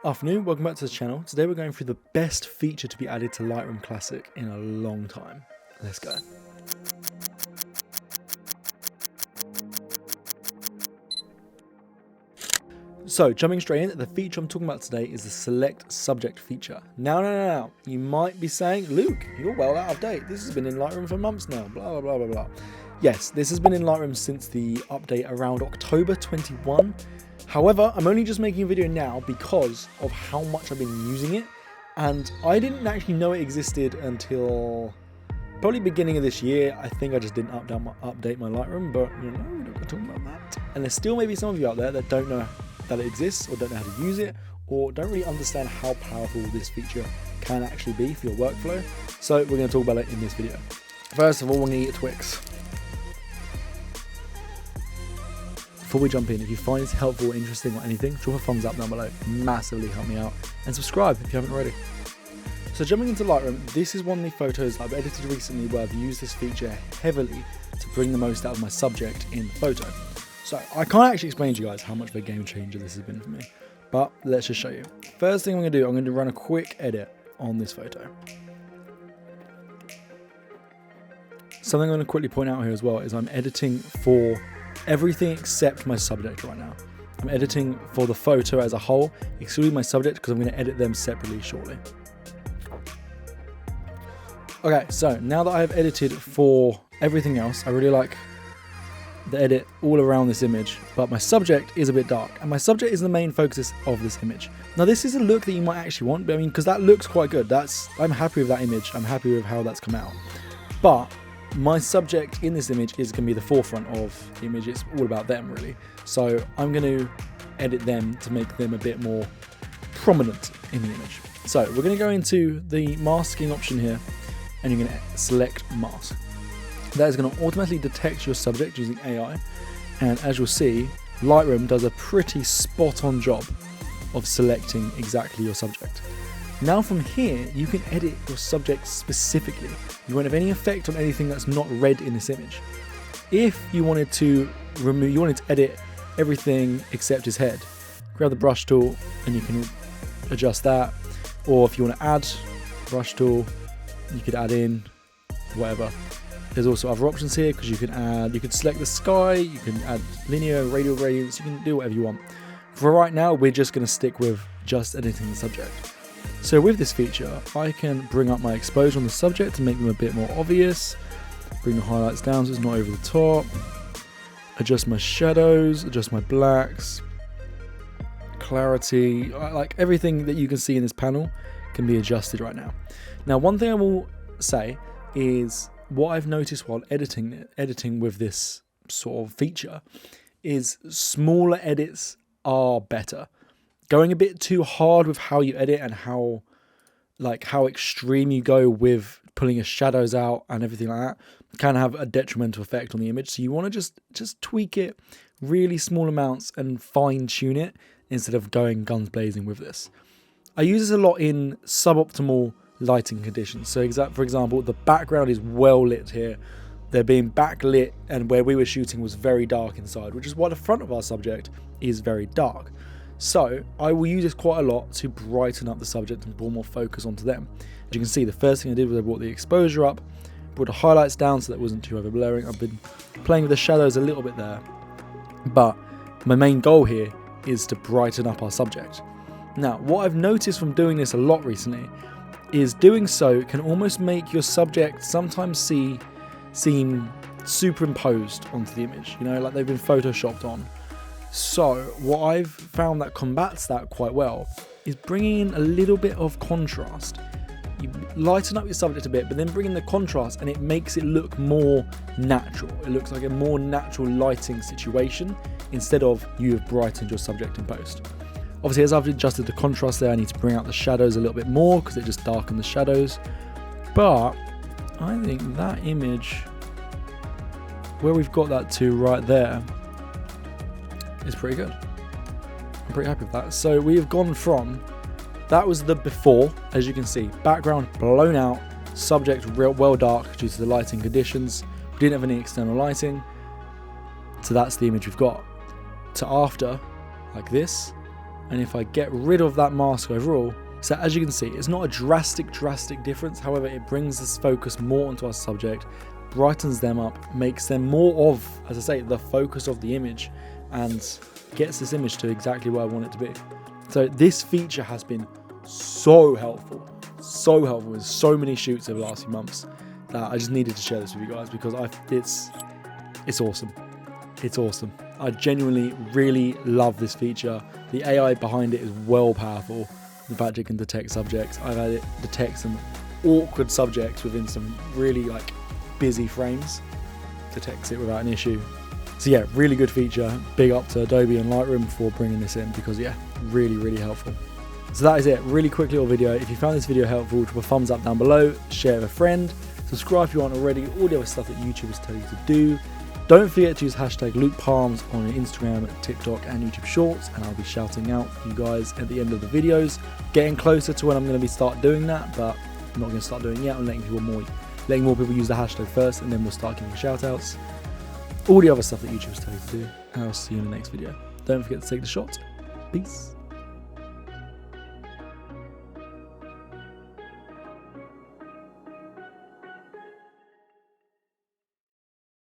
Afternoon, welcome back to the channel. Today we're going through the best feature to be added to Lightroom Classic in a long time. Let's go. So, jumping straight in, the feature I'm talking about today is the Select Subject feature. Now, you might be saying, Luke, you're well out of date. This has been in Lightroom for months now, blah, blah, blah, blah, blah. Yes, this has been in Lightroom since the update around October 21. However, I'm only just making a video now because of how much I've been using it, and I didn't actually know it existed until probably beginning of this year. I think I just didn't update my Lightroom, but you know, we don't talk about that. And there still may be some of you out there that don't know that it exists, or don't know how to use it, or don't really understand how powerful this feature can actually be for your workflow. So we're going to talk about it in this video. First of all, we're going to eat a Twix. Before we jump in, if you find this helpful, interesting, or anything, drop a thumbs up down below. Massively help me out. And subscribe if you haven't already. So jumping into Lightroom, this is one of the photos I've edited recently where I've used this feature heavily to bring the most out of my subject in the photo. So I can't actually explain to you guys how much of a game changer this has been for me, but let's just show you. First thing I'm going to do, I'm going to run a quick edit on this photo. Something I'm going to quickly point out here as well is I'm editing for everything except my subject right now. I'm editing for the photo as a whole, excluding my subject, because I'm going to edit them separately shortly. Okay, so now that I have edited for everything else, I really like the edit all around this image, but my subject is a bit dark, and my subject is the main focus of this image. Now this is a look that you might actually want, but I mean, because that looks quite good. I'm happy with that image. I'm happy with how that's come out. But my subject in this image is going to be the forefront of the image. It's all about them, really. So I'm going to edit them to make them a bit more prominent in the image. So we're going to go into the masking option here, and you're going to select mask. That is going to automatically detect your subject using AI. And as you'll see, Lightroom does a pretty spot-on job of selecting exactly your subject. Now from here, you can edit your subject specifically. You won't have any effect on anything that's not red in this image. If you wanted to edit everything except his head, grab the brush tool and you can adjust that. Or if you want to add brush tool, you could add in whatever. There's also other options here because you could select the sky, you can add linear, radial gradients, you can do whatever you want. For right now, we're just going to stick with just editing the subject. So with this feature, I can bring up my exposure on the subject to make them a bit more obvious, bring the highlights down so it's not over the top, adjust my shadows, adjust my blacks, clarity, like everything that you can see in this panel can be adjusted right now. Now, one thing I will say is what I've noticed while editing with this sort of feature is smaller edits are better. Going a bit too hard with how you edit and how extreme you go with pulling your shadows out and everything like that can have a detrimental effect on the image. So you want to just tweak it really small amounts and fine tune it instead of going guns blazing with this. I use this a lot in suboptimal lighting conditions. So for example, the background is well lit here. They're being backlit, and where we were shooting was very dark inside, which is why the front of our subject is very dark. So I will use this quite a lot to brighten up the subject and bring more focus onto them. As you can see, the first thing I did was I brought the exposure up, brought the highlights down so that it wasn't too over blurring. I've been playing with the shadows a little bit there, but my main goal here is to brighten up our subject. Now, what I've noticed from doing this a lot recently is doing so can almost make your subject sometimes seem superimposed onto the image, you know, like they've been photoshopped on. So what I've found that combats that quite well is bringing in a little bit of contrast. You lighten up your subject a bit, but then bring in the contrast and it makes it look more natural. It looks like a more natural lighting situation instead of you have brightened your subject in post. Obviously, as I've adjusted the contrast there, I need to bring out the shadows a little bit more because it just darkened the shadows. But I think that image, where we've got that to right there, is pretty good. I'm pretty happy with that. So we have gone from, that was the before, as you can see, background blown out, subject well dark due to the lighting conditions. We didn't have any external lighting. So that's the image we've got. To after, like this, and if I get rid of that mask overall, so as you can see, it's not a drastic difference. However, it brings this focus more onto our subject, brightens them up, makes them more of, as I say, the focus of the image, and gets this image to exactly where I want it to be. So this feature has been so helpful with so many shoots over the last few months that I just needed to share this with you guys, because it's awesome. It's awesome. I genuinely really love this feature. The AI behind it is well powerful. The fact it can detect subjects. I've had it detect some awkward subjects within some really like busy frames. Detects it without an issue. So yeah, really good feature. Big up to Adobe and Lightroom for bringing this in, because yeah, really helpful. So that is it. Really quick little video. If you found this video helpful, drop a thumbs up down below, share with a friend, subscribe if you aren't already, all the other stuff that YouTubers tell you to do. Don't forget to use hashtag LukePalms on Instagram, TikTok and YouTube Shorts, and I'll be shouting out you guys at the end of the videos. Getting closer to when I'm going to start doing that, but I'm not going to start doing it yet. I'm letting more people use the hashtag first, and then we'll start giving shout outs. All the other stuff that YouTubers tell you to do, and I'll see you in the next video. Don't forget to take the shot. Peace.